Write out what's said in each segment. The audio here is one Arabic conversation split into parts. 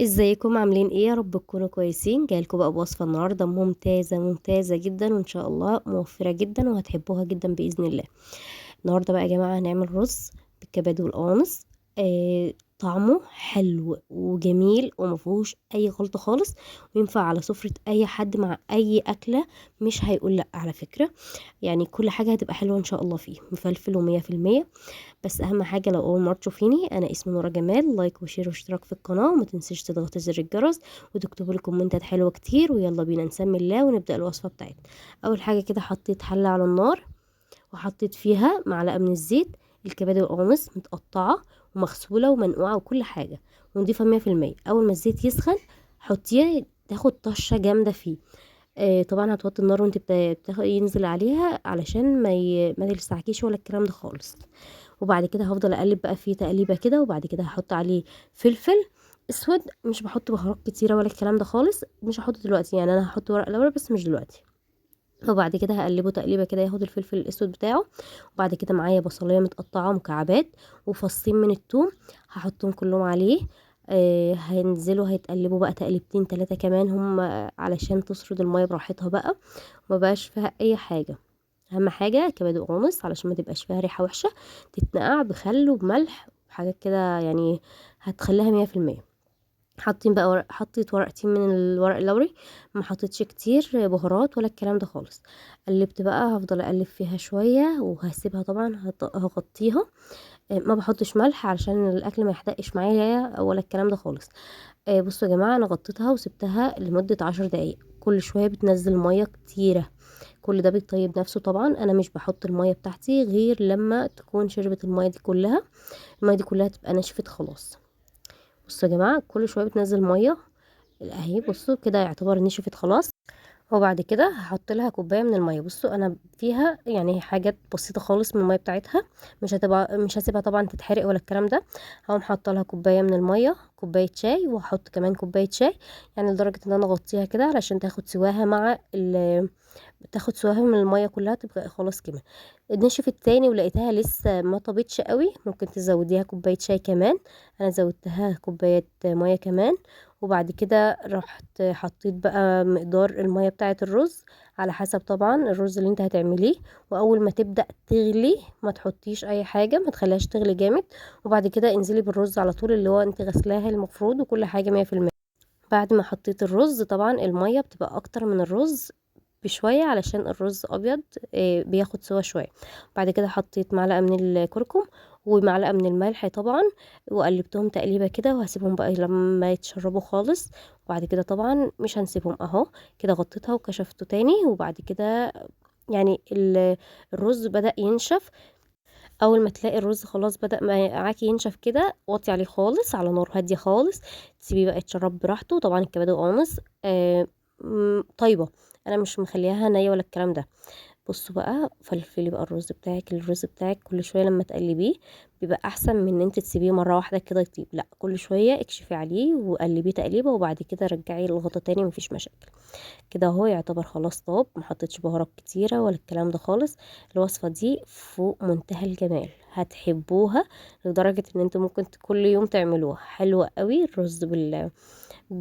ازيكم عاملين ايه؟ يا رب تكونوا كويسين. جايلكم بقى بوصفة النهاردة ممتازة ممتازة جدا، وان شاء الله موفرة جدا وهتحبوها جدا بإذن الله. النهاردة بقى يا جماعة هنعمل رز بالكبد والقوانص. طعمه حلو وجميل ومفيهوش اي غلطة خالص، وينفع على سفرة اي حد مع اي اكلة. مش هيقول لا على فكرة. يعني كل حاجة هتبقى حلوة ان شاء الله، فيه مفلفل ومية في المية. بس اهم حاجه لو اول مره تشوفيني، انا اسمي نورا جمال. لايك وشير واشتراك في القناه، وما تنسيش تضغطي زر الجرس وتكتبوا لي كومنتات حلوه كتير. ويلا بينا نسمي الله ونبدا الوصفه بتاعتنا. اول حاجه كده حطيت حله على النار، وحطيت فيها معلقه من الزيت. الكبد والقوانص متقطعه ومغسوله ومنقوعه وكل حاجه، ونضيفها 100%. اول ما الزيت يسخن حطيه تاخد طشه جامده فيه. طبعا هتوطي النار وانت ينزل عليها علشان ما تلسعكيش ولا الكلام ده خالص. وبعد كده هفضل اقلب بقى فيه تقليبه كده، وبعد كده هحط عليه فلفل اسود. مش بحط بهارات كتيره ولا الكلام ده خالص، مش هحط دلوقتي، يعني انا هحط ورق لورا بس مش دلوقتي. وبعد كده هقلبه تقليبه كده ياخد الفلفل الاسود بتاعه. وبعد كده معايا بصلايه متقطعه مكعبات وفصين من الثوم، هحطهم كلهم عليه. هينزلوا هيتقلبوا بقى تقليبتين 3 كمان، هم علشان تسرد الميه براحتها بقى، ومبقاش فيها اي حاجه. اهم حاجه كبد وقوانص علشان ما تبقاش فيها ريحه وحشه، تتنقع بخل وبملح وحاجات كده يعني، هتخليها 100%. حاطين بقى حطيت ورقتين من الورق اللوري، ما حطيتش كتير بهارات ولا الكلام ده خالص. قلبت بقى، هفضل اقلب فيها شويه وهسيبها طبعا، هغطيها. ما بحطش ملح علشان الاكل ما يحدقش معايا ولا الكلام ده خالص. بصوا يا جماعه، انا غطيتها وسبتها لمده 10 دقايق. كل شويه بتنزل ميه كتيره، كل ده بيطيب نفسه. طبعا انا مش بحط الميه بتاعتي غير لما تكون شربت الميه دي كلها، الميه دي كلها تبقى نشفت خلاص. بصوا يا جماعه، كل شويه بتنزل ميه اهي، بصوا كده يعتبر نشفت خلاص. وبعد كده هحط لها كوبايه من الميه. بصوا انا فيها يعني حاجات بسيطه خالص من الميه بتاعتها، مش هسيبها طبعا تتحرق ولا الكلام ده. هقوم حاطه لها كوبايه من الميه، كوبايه شاي، وهحط كمان كوبايه شاي، يعني لدرجه ان انا اغطيها كده علشان تاخد سواها مع تاخد سواها من الميه كلها، تبقى خلاص كده نشفت تاني. ولقيتها لسه ما طابتش قوي، ممكن تزوديها كوبايه شاي كمان. انا زودتها كوبايه ميه كمان. وبعد كده رحت حطيت بقى مقدار الميه بتاعه الرز على حسب طبعا الرز اللي انت هتعمليه. واول ما تبدا تغلي ما تحطيش اي حاجه، ما تخليهاش تغلي جامد. وبعد كده انزلي بالرز على طول، اللي هو انت غسلاها المفروض وكل حاجه 100%. بعد ما حطيت الرز طبعا الميه بتبقى اكتر من الرز بشوية علشان الرز أبيض، بياخد سوا شوية. بعد كده حطيت معلقة من الكركم ومعلقة من الملح طبعا، وقلبتهم تقليبة كده، وهسيبهم بقى لما يتشربوا خالص. وبعد كده طبعا مش هنسيبهم اهو كده، غطيتها وكشفته تاني. وبعد كده يعني الرز بدأ ينشف. اول ما تلاقي الرز خلاص بدأ معاكي ينشف كده، وطي عليه خالص على نار هادية خالص، تسيبيه بقى يتشرب براحته. طبعا الكبد والقوانص طيبة، انا مش مخليها نية ولا الكلام ده. بصوا بقى، فلفلي بقى الرز بتاعك كل شويه لما تقلبيه بيبقى احسن من ان انت تسيبيه مره واحده كده يطيب. لا، كل شويه اكشفي عليه وقلبيه تقليبه، وبعد كده رجعي الغطا تاني، مفيش مشاكل. كده اهو يعتبر خلاص طاب، محطتش بهارات كتيره ولا الكلام ده خالص. الوصفه دي فوق منتهى الجمال، هتحبوها لدرجه ان انتوا ممكن كل يوم تعملوها. حلوه قوي الرز ب...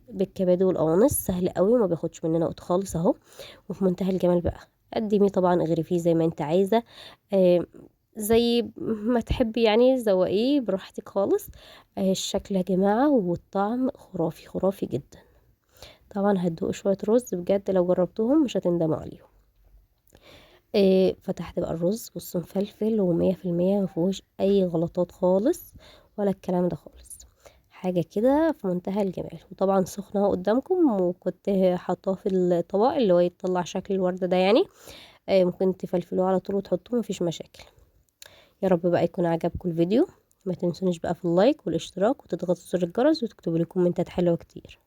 بالكبد والقوانص، سهل قوي، ما بياخدش مننا وقت خالص اهو، وفي منتهى الجمال بقى. قدميه طبعا، اغرفيه زي ما انت عايزه، آه زي ما تحبي يعني، زوقيه براحتك خالص. الشكل يا جماعه والطعم خرافي خرافي جدا. طبعا هتدوقوا شويه رز بجد، لو جربتوهم مش هتندموا عليهم. فتحت بقى الرز، بص مفلفل و100%، مفيهوش اي غلطات خالص ولا الكلام ده خالص. حاجة كده في منتهى الجمال. وطبعا سخنة اهو قدامكم، وكنت حاطاه في الطبق اللي هو يطلع شكل الوردة ده يعني. ممكن تفلفلوه على طول وتحطوه، مفيش مشاكل. يا رب بقى يكون عجبكم الفيديو. ما تنسونيش بقى في اللايك والاشتراك، وتضغطوا زر الجرس، وتكتبوا لي كومنتات حلوة كتير.